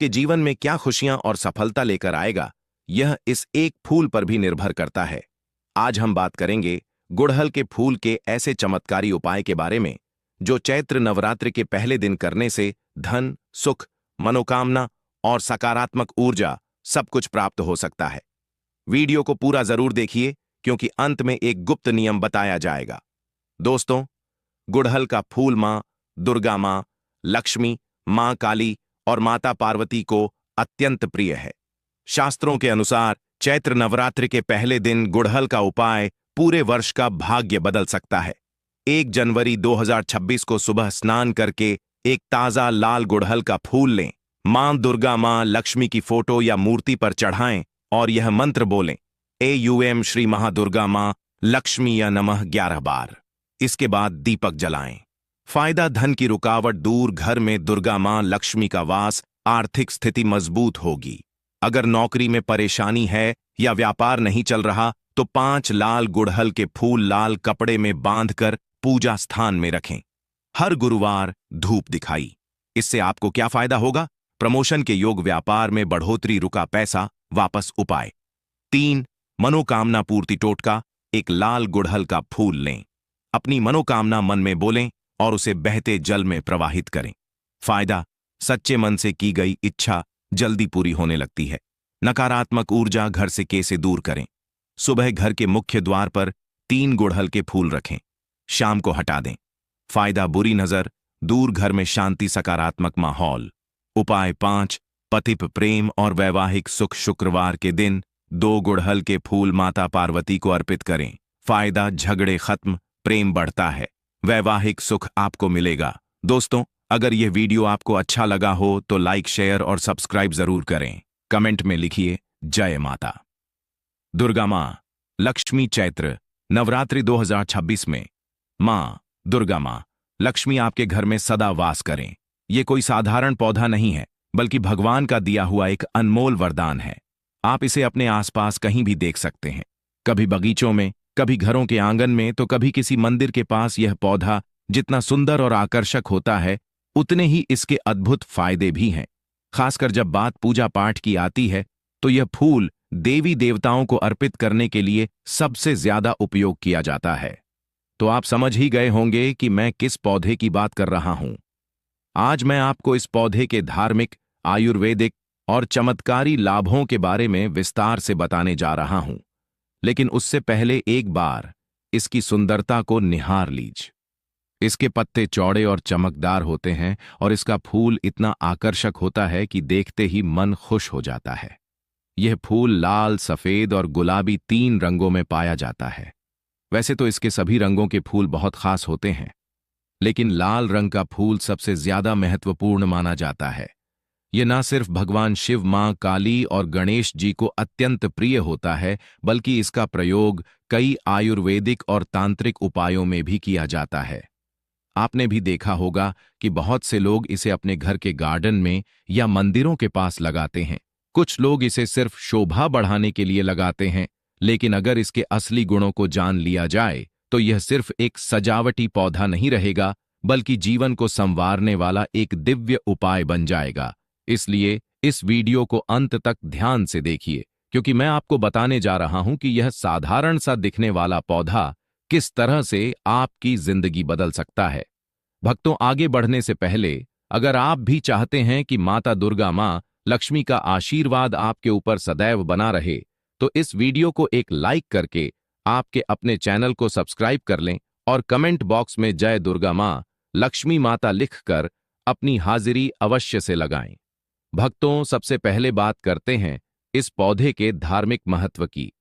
आपके जीवन में क्या खुशियां और सफलता लेकर आएगा, यह इस एक फूल पर भी निर्भर करता है। आज हम बात करेंगे गुड़हल के फूल के ऐसे चमत्कारी उपाय के बारे में जो चैत्र नवरात्रि के पहले दिन करने से धन, सुख, मनोकामना और सकारात्मक ऊर्जा सब कुछ प्राप्त हो सकता है। वीडियो को पूरा जरूर देखिए क्योंकि अंत में एक गुप्त नियम बताया जाएगा। दोस्तों, गुड़हल का फूल मां दुर्गा, मां लक्ष्मी, मां काली और माता पार्वती को अत्यंत प्रिय है। शास्त्रों के अनुसार चैत्र नवरात्रि के पहले दिन गुड़हल का उपाय पूरे वर्ष का भाग्य बदल सकता है। 1 जनवरी 2026 को सुबह स्नान करके एक ताजा लाल गुड़हल का फूल लें, मां दुर्गा, मां लक्ष्मी की फोटो या मूर्ति पर चढ़ाएं और यह मंत्र बोलें, एयूएम श्री महादुर्गा मां लक्ष्मी या नमः 11 बार। इसके बाद दीपक जलाएं। फायदा, धन की रुकावट दूर, घर में दुर्गा मां लक्ष्मी का वास, आर्थिक स्थिति मजबूत होगी। अगर नौकरी में परेशानी है या व्यापार नहीं चल रहा तो 5 लाल गुड़हल के फूल लाल कपड़े में बांधकर पूजा स्थान में रखें। हर गुरुवार धूप दिखाई। इससे आपको क्या फायदा होगा? प्रमोशन के योग, व्यापार में बढ़ोतरी, रुका पैसा वापस। उपाय 3, मनोकामना पूर्ति टोटका। एक लाल गुड़हल का फूल लें, अपनी मनोकामना मन में बोलें और उसे बहते जल में प्रवाहित करें। फायदा, सच्चे मन से की गई इच्छा जल्दी पूरी होने लगती है। नकारात्मक ऊर्जा घर से कैसे दूर करें? सुबह घर के मुख्य द्वार पर 3 गुड़हल के फूल रखें, शाम को हटा दें। फायदा, बुरी नजर दूर, घर में शांति, सकारात्मक माहौल। उपाय 5, पति प्रेम और वैवाहिक सुख। शुक्रवार के दिन 2 गुड़हल के फूल माता पार्वती को अर्पित करें। फायदा, झगड़े खत्म, प्रेम बढ़ता है, वैवाहिक सुख आपको मिलेगा। दोस्तों, अगर यह वीडियो आपको अच्छा लगा हो तो लाइक, शेयर और सब्सक्राइब जरूर करें। कमेंट में लिखिए जय माता दुर्गा, मां लक्ष्मी। चैत्र नवरात्रि 2026 में मां दुर्गा, मां लक्ष्मी आपके घर में सदा वास करें। यह कोई साधारण पौधा नहीं है बल्कि भगवान का दिया हुआ एक अनमोल वरदान है। आप इसे अपने आसपास कहीं भी देख सकते हैं, कभी बगीचों में, कभी घरों के आंगन में तो कभी किसी मंदिर के पास। यह पौधा जितना सुंदर और आकर्षक होता है उतने ही इसके अद्भुत फायदे भी हैं। खासकर जब बात पूजा पाठ की आती है तो यह फूल देवी देवताओं को अर्पित करने के लिए सबसे ज्यादा उपयोग किया जाता है। तो आप समझ ही गए होंगे कि मैं किस पौधे की बात कर रहा हूं। आज मैं आपको इस पौधे के धार्मिक, आयुर्वेदिक और चमत्कारी लाभों के बारे में विस्तार से बताने जा रहा हूं। लेकिन उससे पहले एक बार इसकी सुंदरता को निहार लीजिए। इसके पत्ते चौड़े और चमकदार होते हैं और इसका फूल इतना आकर्षक होता है कि देखते ही मन खुश हो जाता है। यह फूल लाल, सफेद और गुलाबी 3 रंगों में पाया जाता है। वैसे तो इसके सभी रंगों के फूल बहुत खास होते हैं, लेकिन लाल रंग का फूल सबसे ज्यादा महत्वपूर्ण माना जाता है। यह न सिर्फ भगवान शिव, मां काली और गणेश जी को अत्यंत प्रिय होता है, बल्कि इसका प्रयोग कई आयुर्वेदिक और तांत्रिक उपायों में भी किया जाता है। आपने भी देखा होगा कि बहुत से लोग इसे अपने घर के गार्डन में या मंदिरों के पास लगाते हैं। कुछ लोग इसे सिर्फ शोभा बढ़ाने के लिए लगाते हैं, लेकिन अगर इसके असली गुणों को जान लिया जाए तो यह सिर्फ एक सजावटी पौधा नहीं रहेगा, बल्कि जीवन को संवारने वाला एक दिव्य उपाय बन जाएगा। इसलिए इस वीडियो को अंत तक ध्यान से देखिए, क्योंकि मैं आपको बताने जा रहा हूं कि यह साधारण सा दिखने वाला पौधा किस तरह से आपकी जिंदगी बदल सकता है। भक्तों, आगे बढ़ने से पहले अगर आप भी चाहते हैं कि माता दुर्गा, मां लक्ष्मी का आशीर्वाद आपके ऊपर सदैव बना रहे, तो इस वीडियो को एक लाइक करके आपके अपने चैनल को सब्सक्राइब कर लें और कमेंट बॉक्स में जय दुर्गा, मां लक्ष्मी माता लिखकर अपनी हाजिरी अवश्य से लगाएं। भक्तों, सबसे पहले बात करते हैं इस पौधे के धार्मिक महत्व की।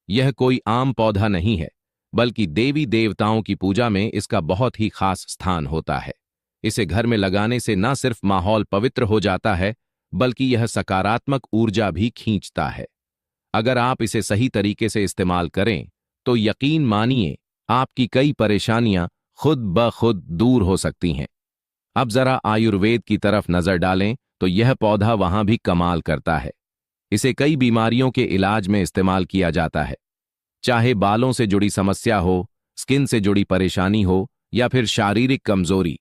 यह कोई आम पौधा नहीं है, बल्कि देवी देवताओं की पूजा में इसका बहुत ही खास स्थान होता है। इसे घर में लगाने से न सिर्फ माहौल पवित्र हो जाता है, बल्कि यह सकारात्मक ऊर्जा भी खींचता है। अगर आप इसे सही तरीके से इस्तेमाल करें तो यकीन मानिए आपकी कई परेशानियां खुद ब खुद दूर हो सकती हैं। अब जरा आयुर्वेद की तरफ नजर डालें तो यह पौधा वहां भी कमाल करता है। इसे कई बीमारियों के इलाज में इस्तेमाल किया जाता है, चाहे बालों से जुड़ी समस्या हो, स्किन से जुड़ी परेशानी हो या फिर शारीरिक कमजोरी।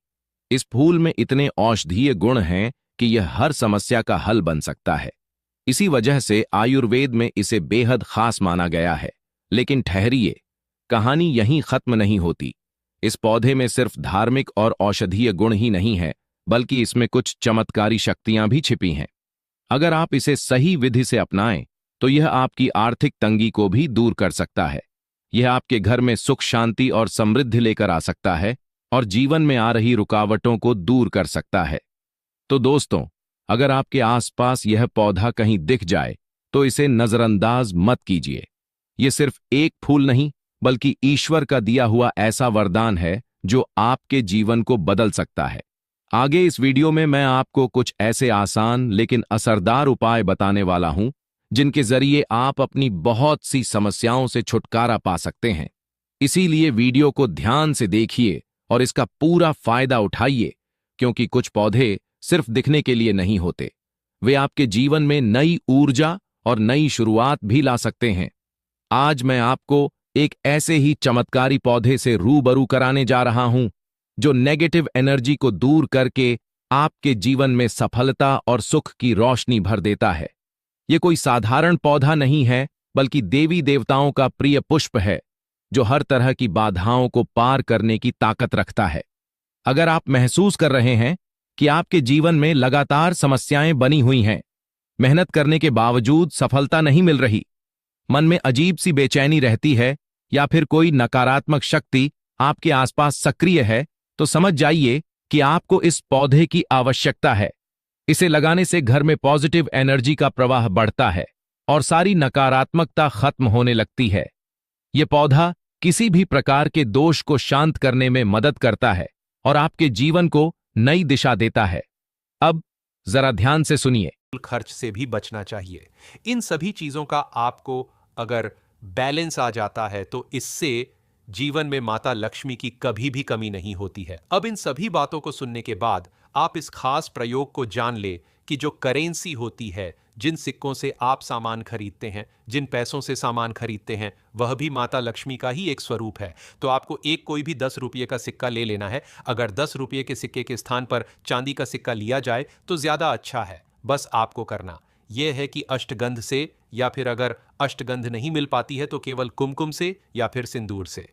इस फूल में इतने औषधीय गुण हैं कि यह हर समस्या का हल बन सकता है। इसी वजह से आयुर्वेद में इसे बेहद खास माना गया है। लेकिन ठहरिए, कहानी यहीं खत्म नहीं होती। इस पौधे में सिर्फ धार्मिक और औषधीय गुण ही नहीं है, बल्कि इसमें कुछ चमत्कारी शक्तियां भी छिपी हैं। अगर आप इसे सही विधि से अपनाएं, तो यह आपकी आर्थिक तंगी को भी दूर कर सकता है। यह आपके घर में सुख, शांति और समृद्धि लेकर आ सकता है और जीवन में आ रही रुकावटों को दूर कर सकता है। तो दोस्तों, अगर आपके आसपास यह पौधा कहीं दिख जाए, तो इसे नजरअंदाज मत कीजिए। यह सिर्फ एक फूल नहीं, बल्कि ईश्वर का दिया हुआ ऐसा वरदान है जो आपके जीवन को बदल सकता है। आगे इस वीडियो में मैं आपको कुछ ऐसे आसान लेकिन असरदार उपाय बताने वाला हूं, जिनके जरिए आप अपनी बहुत सी समस्याओं से छुटकारा पा सकते हैं। इसीलिए वीडियो को ध्यान से देखिए और इसका पूरा फायदा उठाइए, क्योंकि कुछ पौधे सिर्फ दिखने के लिए नहीं होते, वे आपके जीवन में नई ऊर्जा और नई शुरुआत भी ला सकते हैं। आज मैं आपको एक ऐसे ही चमत्कारी पौधे से रूबरू कराने जा रहा हूं, जो नेगेटिव एनर्जी को दूर करके आपके जीवन में सफलता और सुख की रोशनी भर देता है। यह कोई साधारण पौधा नहीं है, बल्कि देवी देवताओं का प्रिय पुष्प है, जो हर तरह की बाधाओं को पार करने की ताकत रखता है। अगर आप महसूस कर रहे हैं कि आपके जीवन में लगातार समस्याएं बनी हुई हैं, मेहनत करने के बावजूद सफलता नहीं मिल रही, मन में अजीब सी बेचैनी रहती है, या फिर कोई नकारात्मक शक्ति आपके आसपास सक्रिय है, तो समझ जाइए कि आपको इस पौधे की आवश्यकता है। इसे लगाने से घर में पॉजिटिव एनर्जी का प्रवाह बढ़ता है और सारी नकारात्मकता खत्म होने लगती है। यह पौधा किसी भी प्रकार के दोष को शांत करने में मदद करता है और आपके जीवन को नई दिशा देता है। अब जरा ध्यान से सुनिए। खर्च से भी बचना चाहिए। इन सभी चीजों का आपको अगर बैलेंस आ जाता है, तो इससे जीवन में माता लक्ष्मी की कभी भी कमी नहीं होती है। अब इन सभी बातों को सुनने के बाद आप इस खास प्रयोग को जान ले कि जो करेंसी होती है, जिन सिक्कों से आप सामान खरीदते हैं, जिन पैसों से सामान खरीदते हैं, वह भी माता लक्ष्मी का ही एक स्वरूप है। तो आपको एक कोई भी 10 रुपये का सिक्का ले लेना है। अगर 10 रुपये के सिक्के के स्थान पर चांदी का सिक्का लिया जाए तो ज्यादा अच्छा है। बस आपको करना यह है कि अष्टगंध से, या फिर अगर अष्टगंध नहीं मिल पाती है तो केवल कुमकुम से या फिर सिंदूर से,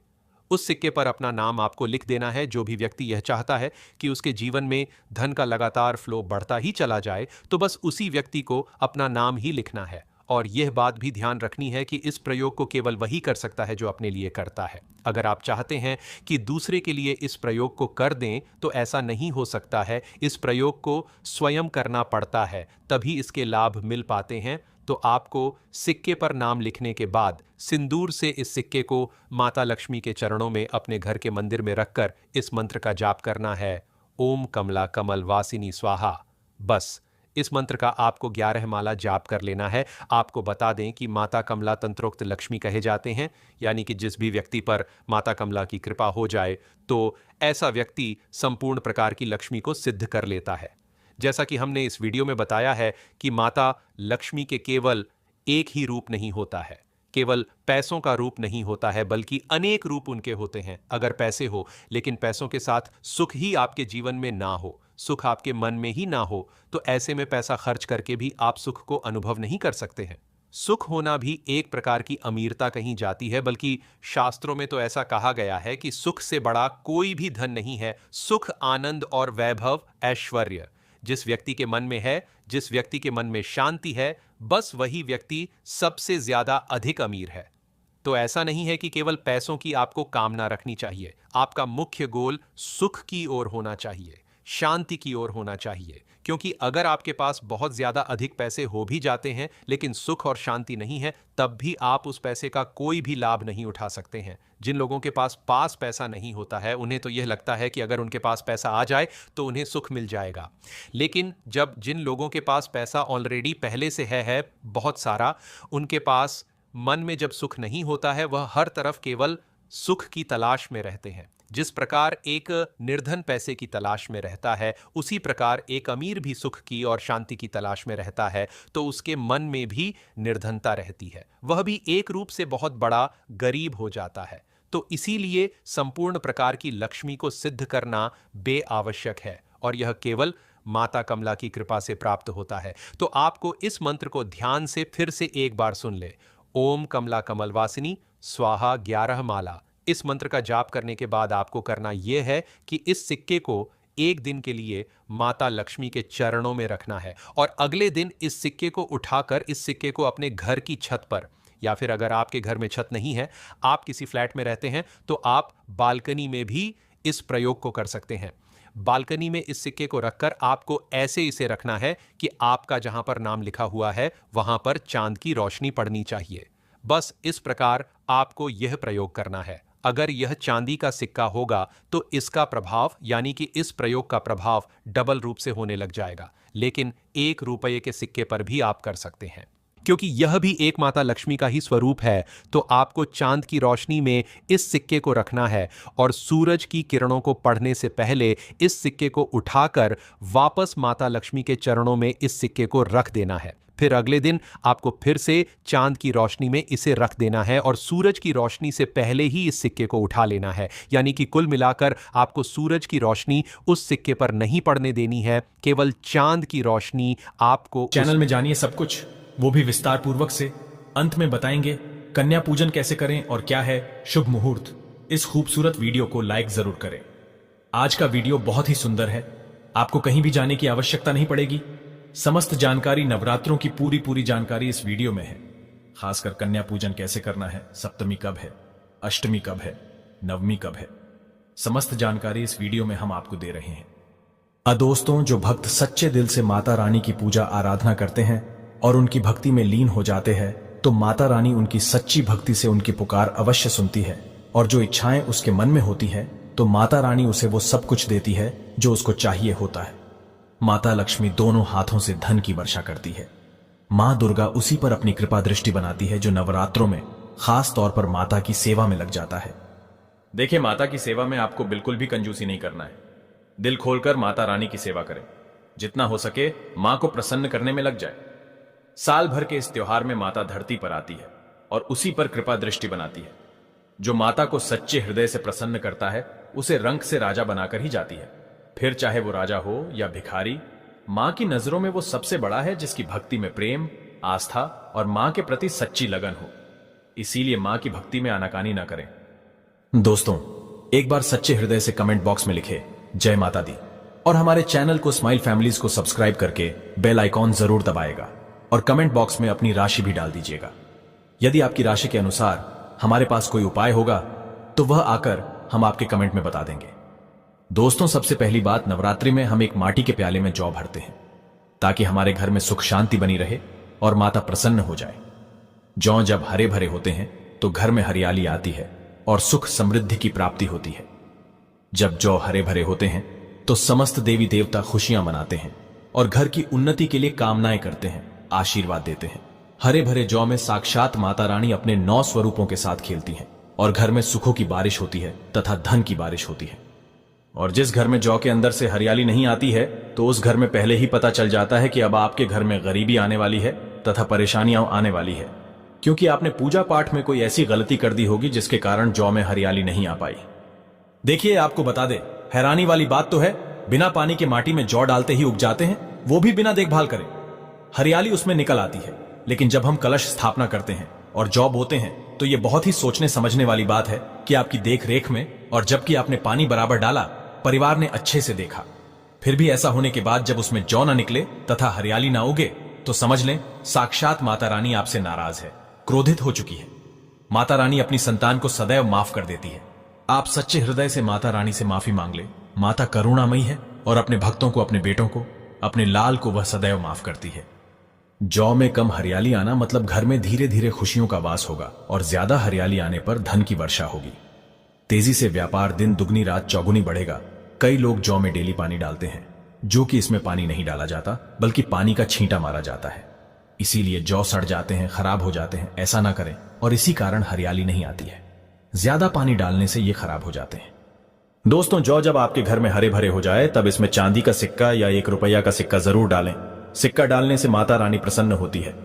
उस सिक्के पर अपना नाम आपको लिख देना है। जो भी व्यक्ति यह चाहता है कि उसके जीवन में धन का लगातार फ्लो बढ़ता ही चला जाए, तो बस उसी व्यक्ति को अपना नाम ही लिखना है। और यह बात भी ध्यान रखनी है कि इस प्रयोग को केवल वही कर सकता है जो अपने लिए करता है। अगर आप चाहते हैं कि दूसरे के लिए इस प्रयोग को कर दें, तो ऐसा नहीं हो सकता है। इस प्रयोग को स्वयं करना पड़ता है, तभी इसके लाभ मिल पाते हैं। तो आपको सिक्के पर नाम लिखने के बाद सिंदूर से इस सिक्के को माता लक्ष्मी के चरणों में अपने घर के मंदिर में रखकर इस मंत्र का जाप करना है, ओम कमला कमल वासिनी स्वाहा। बस इस मंत्र का आपको 11 माला जाप कर लेना है। आपको बता दें कि माता कमला तंत्रोक्त लक्ष्मी कहे जाते हैं, यानी कि जिस भी व्यक्ति पर माता कमला की कृपा हो जाए, तो ऐसा व्यक्ति संपूर्ण प्रकार की लक्ष्मी को सिद्ध कर लेता है। जैसा कि हमने इस वीडियो में बताया है कि माता लक्ष्मी के केवल एक ही रूप नहीं होता है, केवल पैसों का रूप नहीं होता है, बल्कि अनेक रूप उनके होते हैं। अगर पैसे हो लेकिन पैसों के साथ सुख ही आपके जीवन में ना हो, सुख आपके मन में ही ना हो, तो ऐसे में पैसा खर्च करके भी आप सुख को अनुभव नहीं कर सकते हैं। सुख होना भी एक प्रकार की अमीरता कहीं जाती है, बल्कि शास्त्रों में तो ऐसा कहा गया है कि सुख से बड़ा कोई भी धन नहीं है। सुख, आनंद और वैभव, ऐश्वर्य जिस व्यक्ति के मन में है, जिस व्यक्ति के मन में शांति है, बस वही व्यक्ति सबसे ज्यादा अधिक अमीर है। तो ऐसा नहीं है कि केवल पैसों की आपको कामना रखनी चाहिए। आपका मुख्य गोल सुख की ओर होना चाहिए, शांति की ओर होना चाहिए। क्योंकि अगर आपके पास बहुत ज्यादा अधिक पैसे हो भी जाते हैं, लेकिन सुख और शांति नहीं है, तब भी आप उस पैसे का कोई भी लाभ नहीं उठा सकते हैं। जिन लोगों के पास पैसा नहीं होता है, उन्हें तो यह लगता है कि अगर उनके पास पैसा आ जाए तो उन्हें सुख मिल जाएगा। लेकिन जब जिन लोगों के पास पैसा ऑलरेडी पहले से है बहुत सारा, उनके पास मन में जब सुख नहीं होता है, वह हर तरफ केवल सुख की तलाश में रहते हैं। जिस प्रकार एक निर्धन पैसे की तलाश में रहता है, उसी प्रकार एक अमीर भी सुख की और शांति की तलाश में रहता है, तो उसके मन में भी निर्धनता रहती है। वह भी एक रूप से बहुत बड़ा गरीब हो जाता है। तो इसीलिए संपूर्ण प्रकार की लक्ष्मी को सिद्ध करना बेआवश्यक है, और यह केवल माता कमला की कृपा से प्राप्त होता है। तो आपको इस मंत्र को ध्यान से फिर से एक बार सुन ले। ओम कमला कमलवासिनी स्वाहा 11 माला। इस मंत्र का जाप करने के बाद आपको करना यह है कि इस सिक्के को एक दिन के लिए माता लक्ष्मी के चरणों में रखना है और अगले दिन इस सिक्के को उठाकर इस सिक्के को अपने घर की छत पर, या फिर अगर आपके घर में छत नहीं है, आप किसी फ्लैट में रहते हैं, तो आप बालकनी में भी इस प्रयोग को कर सकते हैं। बालकनी में इस सिक्के को रखकर आपको ऐसे इसे रखना है कि आपका जहां पर नाम लिखा हुआ है वहां पर चांद की रोशनी पड़नी चाहिए। बस इस प्रकार आपको यह प्रयोग करना है। अगर यह चांदी का सिक्का होगा तो इसका प्रभाव, यानी कि इस प्रयोग का प्रभाव डबल रूप से होने लग जाएगा। लेकिन 1 रुपये के सिक्के पर भी आप कर सकते हैं, क्योंकि यह भी एक माता लक्ष्मी का ही स्वरूप है। तो आपको चांद की रोशनी में इस सिक्के को रखना है और सूरज की किरणों को पड़ने से पहले इस सिक्के को उठाकर वापस माता लक्ष्मी के चरणों में इस सिक्के को रख देना है। फिर अगले दिन आपको फिर से चांद की रोशनी में इसे रख देना है और सूरज की रोशनी से पहले ही इस सिक्के को उठा लेना है। यानी कि कुल मिलाकर आपको सूरज की रोशनी उस सिक्के पर नहीं पड़ने देनी है, केवल चांद की रोशनी आपको। चैनल में जानिए सब कुछ, वो भी विस्तार पूर्वक से। अंत में बताएंगे कन्या पूजन कैसे करें और क्या है शुभ मुहूर्त। इस खूबसूरत वीडियो को लाइक जरूर करें। आज का वीडियो बहुत ही सुंदर है, आपको कहीं भी जाने की आवश्यकता नहीं पड़ेगी। समस्त जानकारी, नवरात्रों की पूरी जानकारी इस वीडियो में है। खासकर कन्या पूजन कैसे करना है, सप्तमी कब है, अष्टमी कब है, नवमी कब है, समस्त जानकारी इस वीडियो में हम आपको दे रहे हैं। दोस्तों, जो भक्त सच्चे दिल से माता रानी की पूजा आराधना करते हैं और उनकी भक्ति में लीन हो जाते हैं, तो माता रानी उनकी सच्ची भक्ति से उनकी पुकार अवश्य सुनती है और जो इच्छाएं उसके मन में होती है तो माता रानी उसे वो सब कुछ देती है जो उसको चाहिए होता है। माता लक्ष्मी दोनों हाथों से धन की वर्षा करती है। मां दुर्गा उसी पर अपनी कृपा दृष्टि बनाती है जो नवरात्रों में खास तौर पर माता की सेवा में लग जाता है। देखिए, माता की सेवा में आपको बिल्कुल भी कंजूसी नहीं करना है। दिल खोलकर माता रानी की सेवा करें, जितना हो सके मां को प्रसन्न करने में लग जाए। साल भर के इस त्योहार में माता धरती पर आती है और उसी पर कृपा दृष्टि बनाती है। जो माता को सच्चे हृदय से प्रसन्न करता है उसे रंक से राजा बनाकर ही जाती है। फिर चाहे वो राजा हो या भिखारी, मां की नजरों में वो सबसे बड़ा है जिसकी भक्ति में प्रेम, आस्था और मां के प्रति सच्ची लगन हो। इसीलिए मां की भक्ति में आनाकानी ना करें। दोस्तों, एक बार सच्चे हृदय से कमेंट बॉक्स में लिखे जय माता दी और हमारे चैनल को स्माइल फैमिलीज को सब्सक्राइब करके बेल आइकॉन जरूर दबाएगा और कमेंट बॉक्स में अपनी राशि भी डाल दीजिएगा। यदि आपकी राशि के अनुसार हमारे पास कोई उपाय होगा तो वह आकर हम आपके कमेंट में बता देंगे। दोस्तों, सबसे पहली बात, नवरात्रि में हम एक माटी के प्याले में जौ भरते हैं ताकि हमारे घर में सुख शांति बनी रहे और माता प्रसन्न हो जाए। जौ जब हरे भरे होते हैं तो घर में हरियाली आती है और सुख समृद्धि की प्राप्ति होती है। जब जौ हरे भरे होते हैं तो समस्त देवी देवता खुशियां मनाते हैं और घर की उन्नति के लिए कामनाएं करते हैं, आशीर्वाद देते हैं। हरे भरे जौ में साक्षात माता रानी अपने 9 स्वरूपों के साथ खेलती हैं और घर में सुखों की बारिश होती है तथा धन की बारिश होती है। और जिस घर में जौ के अंदर से हरियाली नहीं आती है तो उस घर में पहले ही पता चल जाता है कि अब आपके घर में गरीबी आने वाली है तथा परेशानियां आने वाली है, क्योंकि आपने पूजा पाठ में कोई ऐसी गलती कर दी होगी जिसके कारण जौ में हरियाली नहीं आ पाई। देखिए, आपको बता दे, हैरानी वाली बात तो है, बिना पानी के माटी में जौ डालते ही उग जाते हैं, वो भी बिना देखभाल करे। हरियाली उसमें निकल आती है, लेकिन जब हम कलश स्थापना करते हैं और जौ बोते हैं तो यह बहुत ही सोचने समझने वाली बात है कि आपकी देख रेख में, और जबकि आपने पानी बराबर डाला, परिवार ने अच्छे से देखा, फिर भी ऐसा होने के बाद जब उसमें जौ न निकले तथा हरियाली ना उगे तो समझ लें साक्षात माता रानी आपसे नाराज है, क्रोधित हो चुकी है। माता रानी अपनी संतान को सदैव माफ कर देती है। आप सच्चे हृदय से माता रानी से माफी मांग ले। माता करुणामयी है और अपने भक्तों को, अपने बेटों को, अपने लाल को वह सदैव माफ करती है। जौ में कम हरियाली आना मतलब घर में धीरे धीरे खुशियों का वास होगा और ज्यादा हरियाली आने पर धन की वर्षा होगी। तेजी से व्यापार दिन दुगनी रात चौगुनी बढ़ेगा। कई लोग जौ में डेली पानी डालते हैं, जो कि इसमें पानी नहीं डाला जाता बल्कि पानी का छींटा मारा जाता है। इसीलिए जौ सड़ जाते हैं, खराब हो जाते हैं। ऐसा ना करें और इसी कारण हरियाली नहीं आती है। ज्यादा पानी डालने से ये खराब हो जाते हैं। दोस्तों, जौ जब आपके घर में हरे भरे हो जाए तब इसमें चांदी का सिक्का या 1 रुपया का सिक्का जरूर डालें। सिक्का डालने से माता रानी प्रसन्न होती है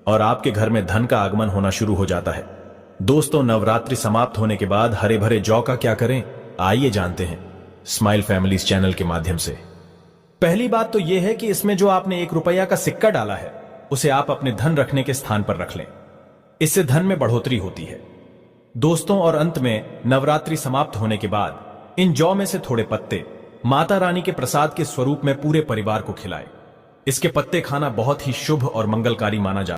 और आपके घर में धन का आगमन होना शुरू हो जाता है। दोस्तों, नवरात्रि समाप्त होने के बाद हरे भरे जौ का क्या करें, आइए जानते हैं स्माइल फैमिलीज चैनल के माध्यम से। पहली बात तो यह है कि इसमें जो आपने 1 रुपया का सिक्का डाला है उसे आप अपने धन रखने के स्थान पर रख लें। इससे धन में बढ़ोतरी होती है। दोस्तों, और अंत में नवरात्रि समाप्त होने के बाद इन जौ में से थोड़े पत्ते माता रानी के प्रसाद के स्वरूप में पूरे परिवार को खिलाएं। इसके पत्ते खाना बहुत ही शुभ और मंगलकारी माना जाता है।